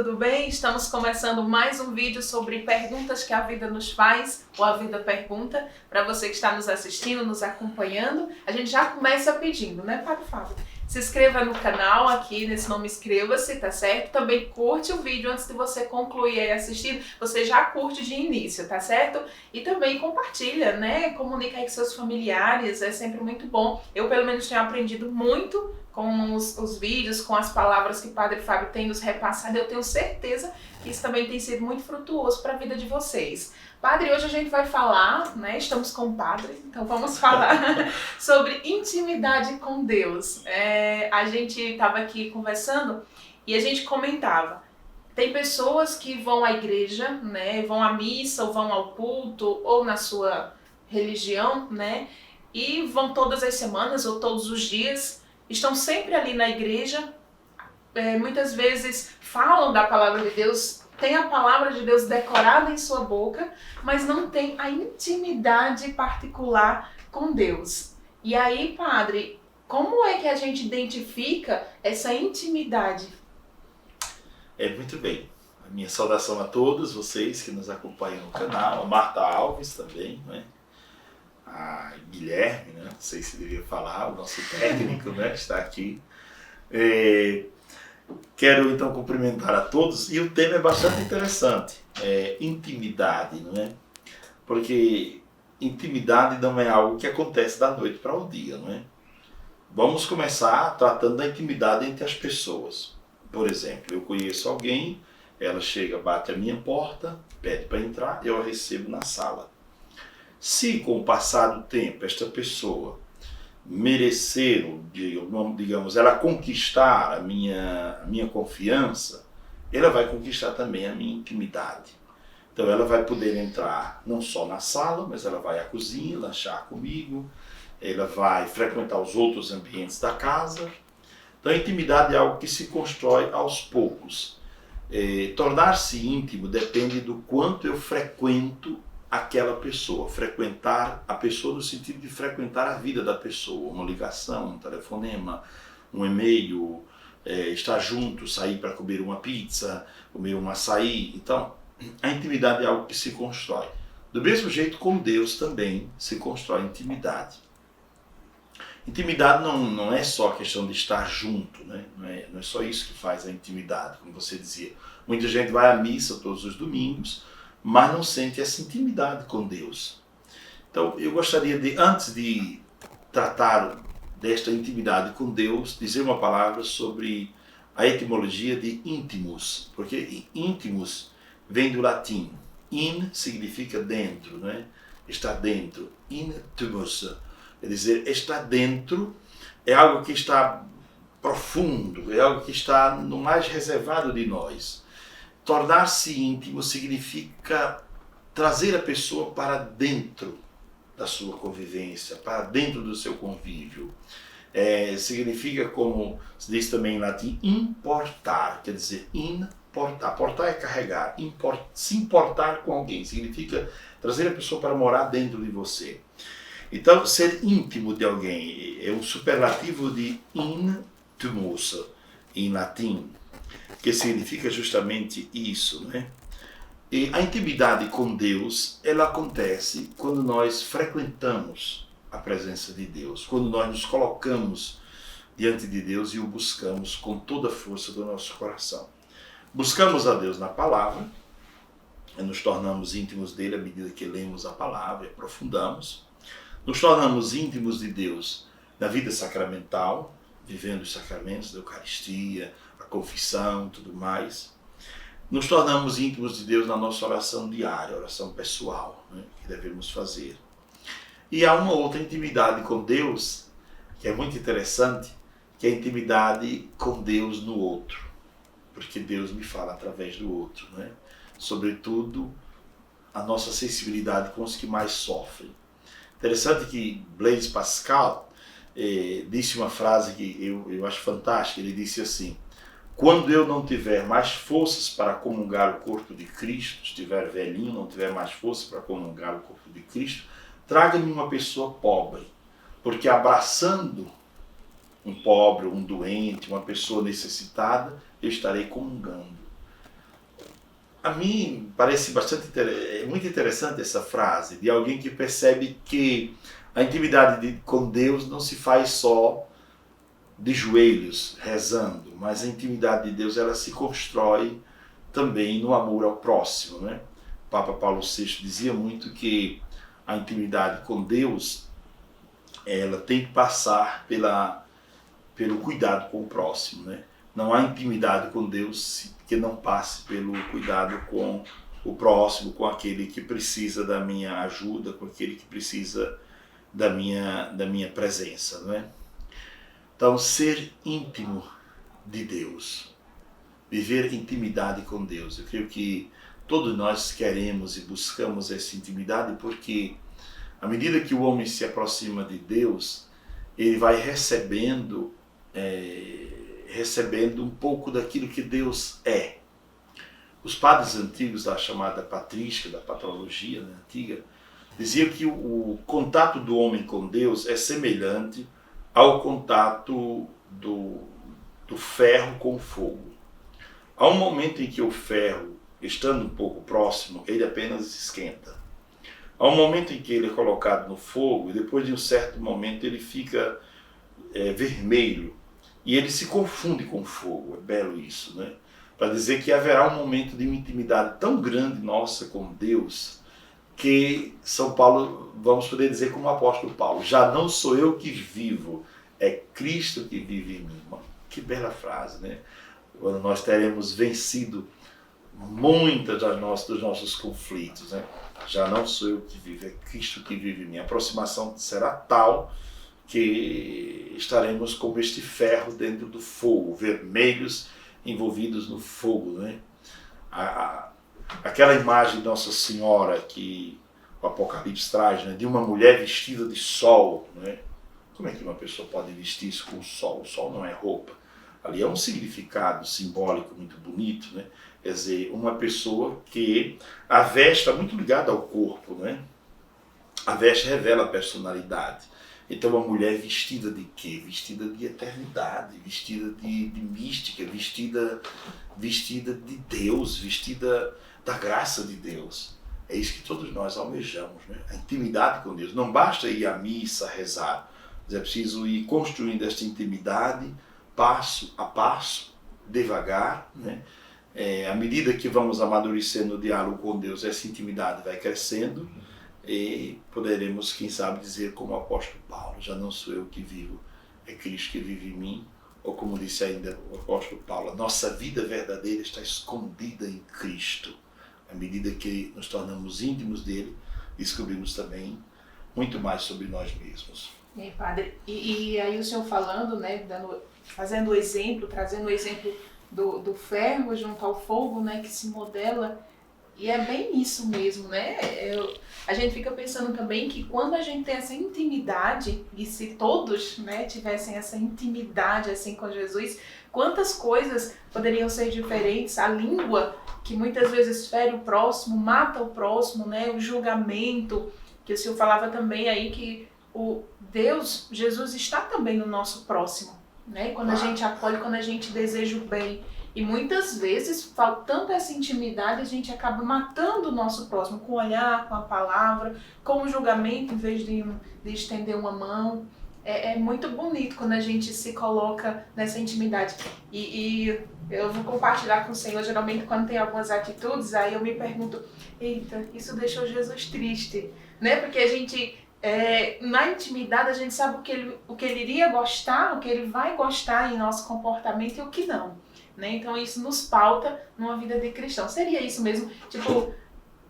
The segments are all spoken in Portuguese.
tudo bem? Estamos começando mais um vídeo sobre perguntas que a vida nos faz, ou a vida pergunta. Para você que está nos assistindo, nos acompanhando, a gente já começa pedindo, né, Padre Fábio? Se inscreva no canal aqui, nesse nome inscreva-se, tá certo? Também curte o vídeo antes de você concluir aí assistindo, você já curte de início, tá certo? E também compartilha, né? Comunica aí com seus familiares, é sempre muito bom. Eu, pelo menos, tenho aprendido muito com os vídeos, com as palavras que o Padre Fábio tem nos repassado. Eu tenho certeza que isso também tem sido muito frutuoso para a vida de vocês. Padre, hoje a gente vai falar, né? Estamos com o Padre, então vamos falar sobre intimidade com Deus. A gente estava aqui conversando e a gente comentava. Tem pessoas que vão à igreja, né? Vão à missa, ou vão ao culto, ou na sua religião, né? E vão todas as semanas ou todos os dias. Estão sempre ali na igreja, muitas vezes falam da palavra de Deus, tem a palavra de Deus decorada em sua boca, mas não tem a intimidade particular com Deus. E aí, Padre, como é que a gente identifica essa intimidade? Muito bem. A minha saudação a todos vocês que nos acompanham no canal, a Marta Alves também, né? A Guilherme, né? Não sei se devia falar, o nosso técnico, né? Está aqui. Quero então cumprimentar a todos, e o tema é bastante interessante, intimidade, não é? Porque intimidade não é algo que acontece da noite para o dia, não é? Vamos começar tratando da intimidade entre as pessoas. Por exemplo, eu conheço alguém, ela chega, bate a minha porta, pede para entrar, eu a recebo na sala. Se com o passar do tempo esta pessoa merecer, digamos, ela conquistar a minha confiança, ela vai conquistar também a minha intimidade. Então ela vai poder entrar não só na sala, mas ela vai à cozinha, lanchar comigo, ela vai frequentar os outros ambientes da casa. Então a intimidade é algo que se constrói aos poucos. Tornar-se íntimo depende do quanto eu frequento aquela pessoa, frequentar a pessoa no sentido de frequentar a vida da pessoa, uma ligação, um telefonema, um e-mail, estar junto, sair para comer uma pizza, comer um açaí. Então, a intimidade é algo que se constrói. Do mesmo jeito, com Deus também se constrói intimidade. Intimidade não é só a questão de estar junto, né? Não é só isso que faz a intimidade, como você dizia. Muita gente vai à missa todos os domingos, mas não sente essa intimidade com Deus. Então eu gostaria de, antes de tratar desta intimidade com Deus, dizer uma palavra sobre a etimologia de íntimos, porque íntimos vem do latim. In significa dentro, né? Está dentro. Intimus, quer dizer, está dentro, é algo que está profundo, é algo que está no mais reservado de nós. Tornar-se íntimo significa trazer a pessoa para dentro da sua convivência, para dentro do seu convívio. Significa, como se diz também em latim, importar, quer dizer, importar. Portar é carregar, se importar com alguém, significa trazer a pessoa para morar dentro de você. Então, ser íntimo de alguém é um superlativo de intimus, em latim, que significa justamente isso, né? E a intimidade com Deus, ela acontece quando nós frequentamos a presença de Deus, quando nós nos colocamos diante de Deus e o buscamos com toda a força do nosso coração. Buscamos a Deus na palavra, nos tornamos íntimos dele à medida que lemos a palavra e aprofundamos. Nos tornamos íntimos de Deus na vida sacramental, vivendo os sacramentos da Eucaristia, a confissão, tudo mais. Nos tornamos íntimos de Deus na nossa oração diária, oração pessoal, né, que devemos fazer. E há uma outra intimidade com Deus, que é muito interessante, que é a intimidade com Deus no outro. Porque Deus me fala através do outro, né? Sobretudo, a nossa sensibilidade com os que mais sofrem. Interessante que Blaise Pascal disse uma frase que eu acho fantástica. Ele disse assim: quando eu não tiver mais forças para comungar o corpo de Cristo, estiver velhinho, não tiver mais forças para comungar o corpo de Cristo, traga-me uma pessoa pobre, porque abraçando um pobre, um doente, uma pessoa necessitada, eu estarei comungando. A mim parece muito interessante essa frase de alguém que percebe que a intimidade com Deus não se faz só de joelhos rezando, mas a intimidade de Deus ela se constrói também no amor ao próximo, né? O Papa Paulo VI dizia muito que a intimidade com Deus ela tem que passar pelo cuidado com o próximo, né? Não há intimidade com Deus que não passe pelo cuidado com o próximo, com aquele que precisa da minha ajuda, com aquele que precisa da minha presença, não é? Então, ser íntimo de Deus, viver intimidade com Deus. Eu creio que todos nós queremos e buscamos essa intimidade porque à medida que o homem se aproxima de Deus, ele vai recebendo um pouco daquilo que Deus é. Os padres antigos da chamada patrística, da patrologia, né, antiga, diziam que o contato do homem com Deus é semelhante ao contato do ferro com o fogo. Há um momento em que o ferro, estando um pouco próximo, ele apenas esquenta. Há um momento em que ele é colocado no fogo e depois de um certo momento ele fica vermelho e ele se confunde com o fogo. É belo isso, né? Para dizer que haverá um momento de uma intimidade tão grande nossa com Deus que São Paulo, vamos poder dizer como o apóstolo Paulo, já não sou eu que vivo, é Cristo que vive em mim. Que bela frase, né? Quando nós teremos vencido muitas dos nossos conflitos, né? Já não sou eu que vivo, é Cristo que vive em mim. A aproximação será tal que estaremos como este ferro dentro do fogo, vermelhos envolvidos no fogo, né? Aquela imagem de Nossa Senhora que o Apocalipse traz, né? De uma mulher vestida de sol, né? Como é que uma pessoa pode vestir isso com o sol? O sol não é roupa. Ali é um significado simbólico muito bonito, né? Quer dizer, uma pessoa que a veste está muito ligada ao corpo, né? A veste revela a personalidade. Então, uma mulher vestida de quê? Vestida de eternidade, vestida de mística, vestida de Deus, vestida da graça de Deus. É isso que todos nós almejamos, né? A intimidade com Deus. Não basta ir à missa, rezar, mas é preciso ir construindo esta intimidade passo a passo, devagar, né? À medida que vamos amadurecendo no diálogo com Deus, essa intimidade vai crescendo e poderemos, quem sabe, dizer como o apóstolo Paulo, já não sou eu que vivo, é Cristo que vive em mim, ou como disse ainda o apóstolo Paulo, a nossa vida verdadeira está escondida em Cristo. À medida que nos tornamos íntimos dele, descobrimos também muito mais sobre nós mesmos. Padre, e aí o senhor falando, né, fazendo o exemplo, trazendo o exemplo do ferro junto ao fogo, né, que se modela, e é bem isso mesmo, né? A gente fica pensando também que quando a gente tem essa intimidade, e se todos, né, tivessem essa intimidade assim com Jesus, quantas coisas poderiam ser diferentes? A língua, que muitas vezes fere o próximo, mata o próximo, né? O julgamento, que o senhor falava também aí que o Deus, Jesus está também no nosso próximo, né? Quando a gente acolhe, quando a gente deseja o bem. E muitas vezes, faltando essa intimidade, a gente acaba matando o nosso próximo com o olhar, com a palavra, com o julgamento, em vez de estender uma mão. É muito bonito quando a gente se coloca nessa intimidade. E eu vou compartilhar com o Senhor, geralmente quando tem algumas atitudes, aí eu me pergunto, eita, isso deixou Jesus triste, né? Porque a gente... na intimidade a gente sabe o que ele iria gostar, o que ele vai gostar em nosso comportamento e o que não, né? Então isso nos pauta numa vida de cristão. Seria isso mesmo, tipo,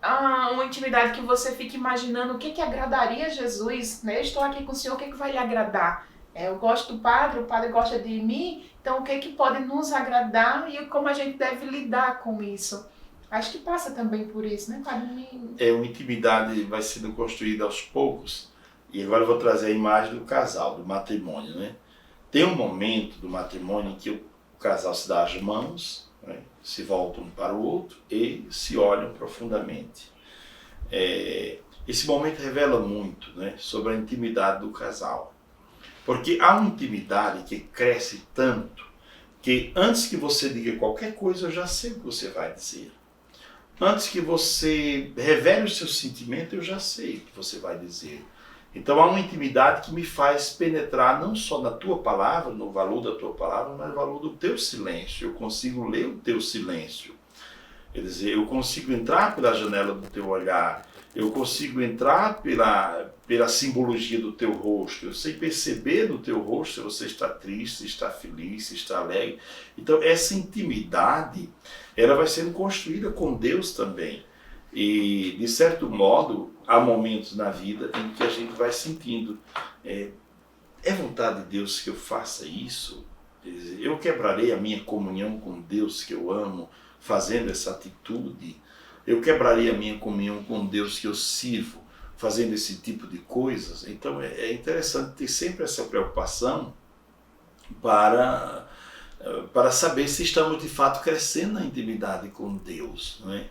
uma intimidade que você fica imaginando o que agradaria a Jesus, né? Estou aqui com o Senhor, o que vai lhe agradar? Eu gosto do Padre, o Padre gosta de mim, então o que pode nos agradar e como a gente deve lidar com isso? Acho que passa também por isso, né, Padre? Uma intimidade vai sendo construída aos poucos. E agora eu vou trazer a imagem do casal, do matrimônio, né? Tem um momento do matrimônio em que o casal se dá as mãos, né? Se voltam um para o outro e se olham profundamente. Esse momento revela muito, né, sobre a intimidade do casal. Porque há uma intimidade que cresce tanto que antes que você diga qualquer coisa, eu já sei o que você vai dizer. Antes que você revele o seu sentimento, eu já sei o que você vai dizer. Então há uma intimidade que me faz penetrar não só na tua palavra, no valor da tua palavra, mas no valor do teu silêncio. Eu consigo ler o teu silêncio. Quer dizer, eu consigo entrar pela janela do teu olhar, eu consigo entrar pela simbologia do teu rosto, eu sei perceber no teu rosto se você está triste, se está feliz, se está alegre. Então essa intimidade, ela vai sendo construída com Deus também. E, de certo modo, há momentos na vida em que a gente vai sentindo, é vontade de Deus que eu faça isso? Quer dizer, eu quebrarei a minha comunhão com Deus que eu amo, fazendo essa atitude? Eu quebraria a minha comunhão com Deus que eu sirvo, fazendo esse tipo de coisas? Então é interessante ter sempre essa preocupação para saber se estamos de fato crescendo na intimidade com Deus, não é?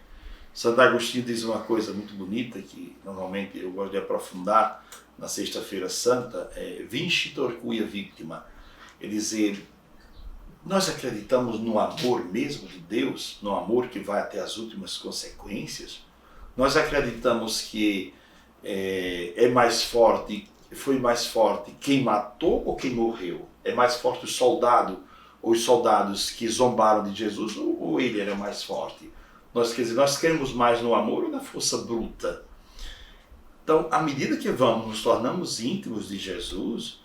Santo Agostinho diz uma coisa muito bonita que normalmente eu gosto de aprofundar na Sexta-feira Santa, vincitor quia victima. Ele diz, nós acreditamos no amor mesmo de Deus, no amor que vai até as últimas consequências. Nós acreditamos que foi mais forte quem matou ou quem morreu? É mais forte o soldado ou os soldados que zombaram de Jesus ou ele era mais forte? Nós queremos mais no amor ou na força bruta? Então, à medida que nos tornamos íntimos de Jesus,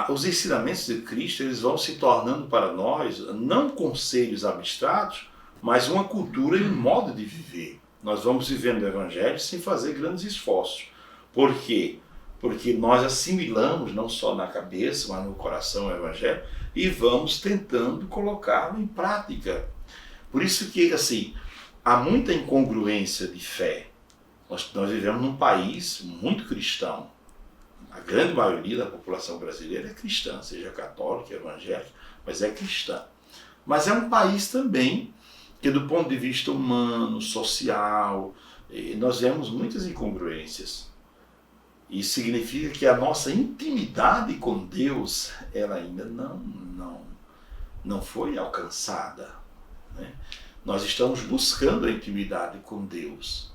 os ensinamentos de Cristo, eles vão se tornando para nós, não conselhos abstratos, mas uma cultura e um modo de viver. Nós vamos vivendo o Evangelho sem fazer grandes esforços. Por quê? Porque nós assimilamos, não só na cabeça, mas no coração, o Evangelho, e vamos tentando colocá-lo em prática. Por isso que, assim, há muita incongruência de fé. Nós vivemos num país muito cristão. A grande maioria da população brasileira é cristã, seja católica, evangélica, mas é cristã. Mas é um país também que, do ponto de vista humano, social, nós vemos muitas incongruências. Isso significa que a nossa intimidade com Deus, ela ainda não foi alcançada, né? Nós estamos buscando a intimidade com Deus,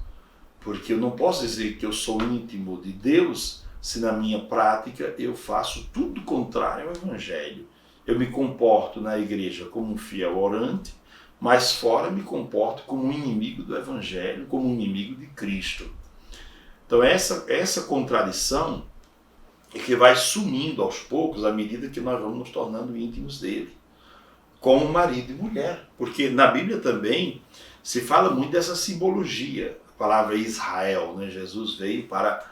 porque eu não posso dizer que eu sou íntimo de Deus se na minha prática eu faço tudo contrário ao Evangelho. Eu me comporto na igreja como um fiel orante, mas fora me comporto como um inimigo do Evangelho, como um inimigo de Cristo. Então essa contradição é que vai sumindo aos poucos à medida que nós vamos nos tornando íntimos dele, como marido e mulher. Porque na Bíblia também se fala muito dessa simbologia. A palavra Israel, né? Jesus veio para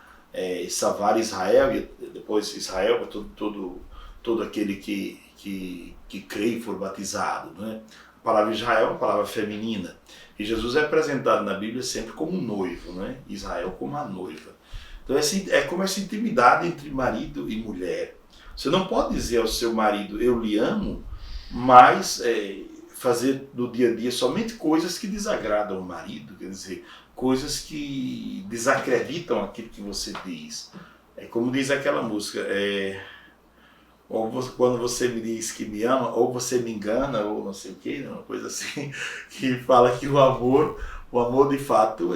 salvar Israel, e depois Israel para todo aquele que crê e for batizado, né? A palavra Israel é uma palavra feminina. E Jesus é apresentado na Bíblia sempre como um noivo, né? Israel como a noiva. Então é como essa intimidade entre marido e mulher. Você não pode dizer ao seu marido, eu lhe amo, mas fazer no dia a dia somente coisas que desagradam o marido, quer dizer, coisas que desacreditam aquilo que você diz. É como diz aquela música, quando você me diz que me ama, ou você me engana, ou não sei o que, uma coisa assim, que fala que o amor de fato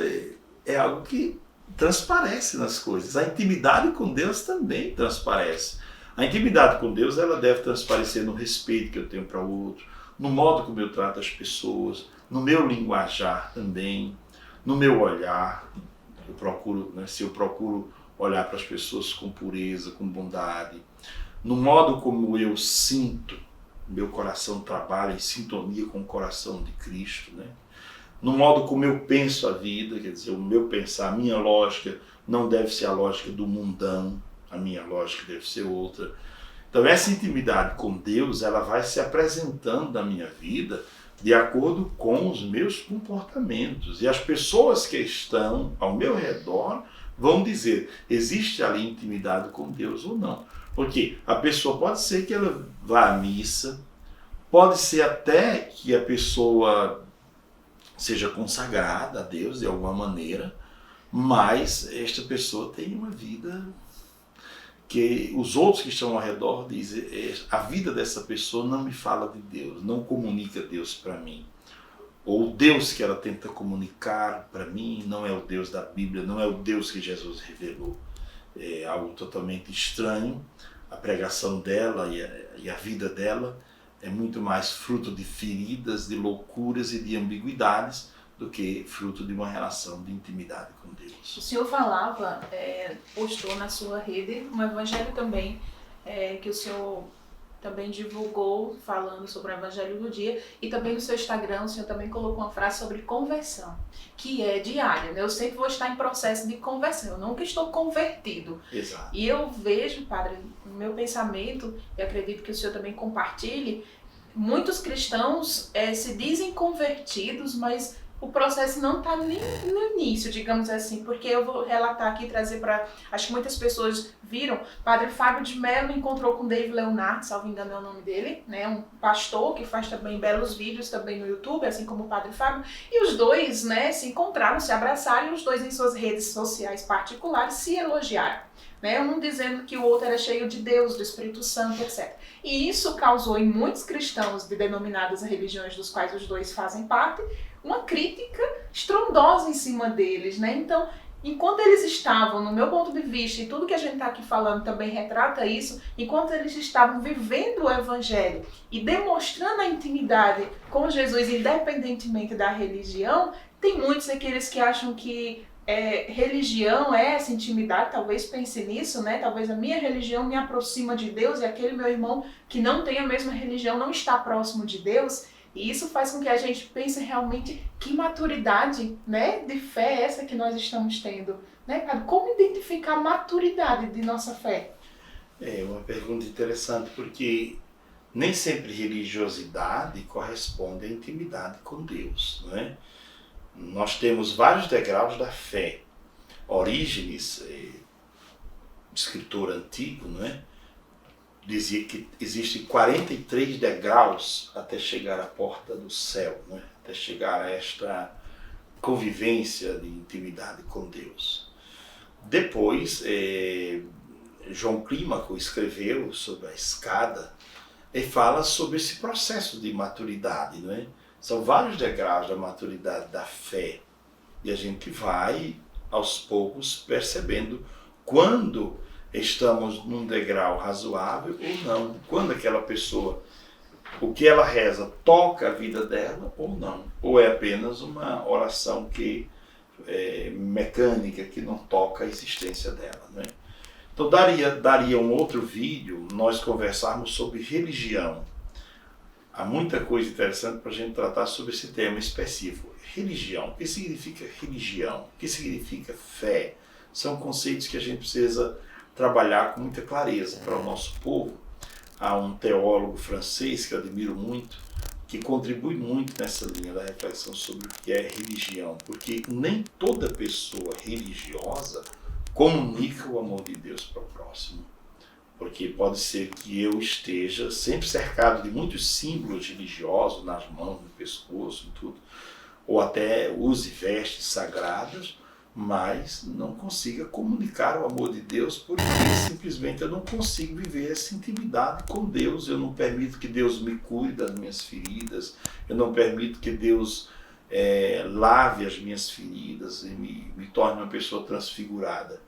é algo que transparece nas coisas. A intimidade com Deus também transparece. A intimidade com Deus, ela deve transparecer no respeito que eu tenho para o outro, no modo como eu trato as pessoas, no meu linguajar também, no meu olhar. Eu procuro, né, se eu procuro olhar para as pessoas com pureza, com bondade, no modo como eu sinto, meu coração trabalha em sintonia com o coração de Cristo, né? No modo como eu penso a vida, quer dizer, o meu pensar, a minha lógica não deve ser a lógica do mundão, a minha lógica deve ser outra. Então essa intimidade com Deus, ela vai se apresentando na minha vida de acordo com os meus comportamentos. E as pessoas que estão ao meu redor vão dizer, existe ali intimidade com Deus ou não. Porque a pessoa pode ser que ela vá à missa, pode ser até que a pessoa seja consagrada a Deus de alguma maneira, mas esta pessoa tem uma vida que os outros que estão ao redor dizem, a vida dessa pessoa não me fala de Deus, não comunica Deus para mim. ou o Deus que ela tenta comunicar para mim não é o Deus da Bíblia, não é o Deus que Jesus revelou. É algo totalmente estranho. A pregação dela e a vida dela é muito mais fruto de feridas, de loucuras e de ambiguidades do que fruto de uma relação de intimidade com Deus. O senhor falava, postou na sua rede um evangelho também, que o senhor também divulgou falando sobre o evangelho do dia, e também no seu Instagram o senhor também colocou uma frase sobre conversão, que é diária, né? Eu sempre vou estar em processo de conversão, eu nunca estou convertido. Exato. E eu vejo, padre, no meu pensamento, e acredito que o senhor também compartilhe, muitos cristãos se dizem convertidos, mas o processo não está nem no início, digamos assim, porque eu vou relatar aqui, trazer para... Acho que muitas pessoas viram, Padre Fábio de Mello encontrou com Dave Leonard, salvo engano é o nome dele, né, um pastor que faz também belos vídeos também no YouTube, assim como o Padre Fábio, e os dois, né, se encontraram, se abraçaram, e os dois em suas redes sociais particulares se elogiaram. Né, um dizendo que o outro era cheio de Deus, do Espírito Santo, etc. E isso causou em muitos cristãos de denominadas religiões dos quais os dois fazem parte, uma crítica estrondosa em cima deles, né? Então, enquanto eles estavam, no meu ponto de vista, e tudo que a gente está aqui falando também retrata isso, enquanto eles estavam vivendo o Evangelho e demonstrando a intimidade com Jesus, independentemente da religião, tem muitos aqueles que acham que religião é essa intimidade, talvez pense nisso, né? Talvez a minha religião me aproxima de Deus e aquele meu irmão que não tem a mesma religião não está próximo de Deus. E isso faz com que a gente pense realmente que maturidade, né, de fé é essa que nós estamos tendo. Né, Padre? Como identificar a maturidade de nossa fé? É uma pergunta interessante, porque nem sempre religiosidade corresponde à intimidade com Deus, não é? Nós temos vários degraus da fé. Orígenes, escritor antigo, não é? Dizia que existem 43 degraus até chegar à porta do céu, né? Até chegar a esta convivência de intimidade com Deus. Depois, João Clímaco escreveu sobre a escada e fala sobre esse processo de maturidade, não é? São vários degraus da maturidade da fé e a gente vai, aos poucos, percebendo quando estamos num degrau razoável ou não. Quando aquela pessoa, o que ela reza, toca a vida dela ou não. Ou é apenas uma oração que mecânica, que não toca a existência dela, né? Então daria um outro vídeo nós conversarmos sobre religião. Há muita coisa interessante para a gente tratar sobre esse tema específico. Religião. O que significa religião? O que significa fé? São conceitos que a gente precisa trabalhar com muita clareza para o nosso povo. Há um teólogo francês que eu admiro muito, que contribui muito nessa linha da reflexão sobre o que é religião, porque nem toda pessoa religiosa comunica o amor de Deus para o próximo. Porque pode ser que eu esteja sempre cercado de muitos símbolos religiosos nas mãos, no pescoço, em tudo, ou até use vestes sagradas, mas não consiga comunicar o amor de Deus porque simplesmente eu não consigo viver essa intimidade com Deus. Eu não permito que Deus me cure das minhas feridas, eu não permito que Deus lave as minhas feridas e me torne uma pessoa transfigurada.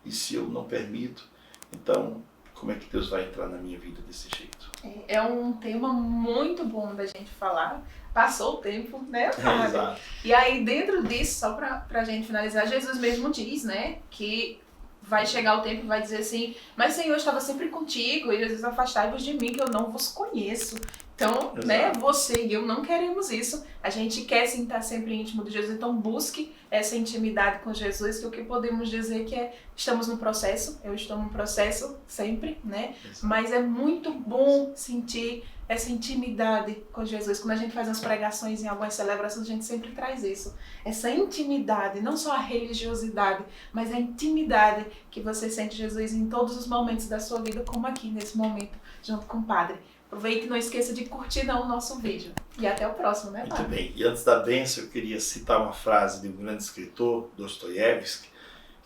E se eu não permito, então como é que Deus vai entrar na minha vida desse jeito? É um tema muito bom da gente falar. Passou o tempo, né, Padre? Exato. E aí, dentro disso, só pra gente finalizar, Jesus mesmo diz, né, que vai chegar o tempo e vai dizer assim, mas Senhor, eu estava sempre contigo, e Jesus, afastai-vos de mim, que eu não vos conheço. Então, né, você e eu não queremos isso. A gente quer sim estar sempre íntimo de Jesus, então busque essa intimidade com Jesus, que o que podemos dizer que estamos no processo, eu estou no processo sempre, né? Exato. Mas é muito bom sentir essa intimidade com Jesus. Quando a gente faz as pregações em algumas celebrações, a gente sempre traz isso. Essa intimidade, não só a religiosidade, mas a intimidade que você sente Jesus em todos os momentos da sua vida, como aqui nesse momento, junto com o Padre. Aproveite e não esqueça de curtir o nosso vídeo. E até o próximo, né, Padre? Muito bem. E antes da bênção, eu queria citar uma frase de um grande escritor, Dostoiévski,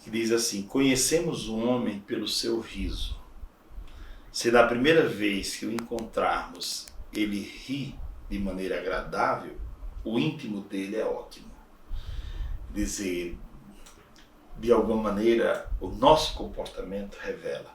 que diz assim: conhecemos o homem pelo seu riso. Se na primeira vez que o encontrarmos ele ri de maneira agradável, o íntimo dele é ótimo. Dizer, de alguma maneira, o nosso comportamento revela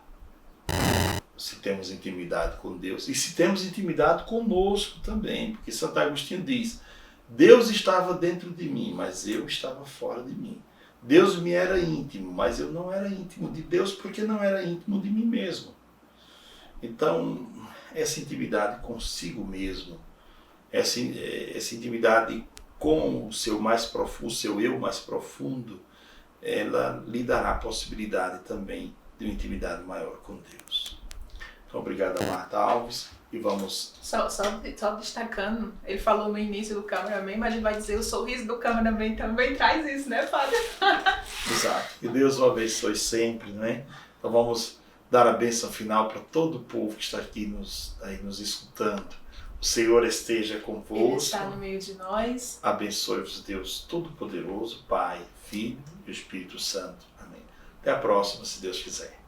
se temos intimidade com Deus e se temos intimidade conosco também, porque Santo Agostinho diz: Deus estava dentro de mim, mas eu estava fora de mim. Deus me era íntimo, mas eu não era íntimo de Deus porque não era íntimo de mim mesmo. Então, essa intimidade consigo mesmo, essa intimidade com o seu mais profundo, o seu eu mais profundo, ela lhe dará a possibilidade também de uma intimidade maior com Deus. Então, obrigado a Marta Alves e vamos... Só destacando, ele falou no início do cameraman, mas ele vai dizer o sorriso do cameraman também traz isso, né, Padre? Exato. Que Deus o abençoe sempre, né? Então vamos dar a bênção final para todo o povo que está aqui nos escutando. O Senhor esteja convosco. Ele está no meio de nós. Abençoe-vos Deus Todo-Poderoso, Pai, Filho e Espírito Santo. Amém. Até a próxima, se Deus quiser.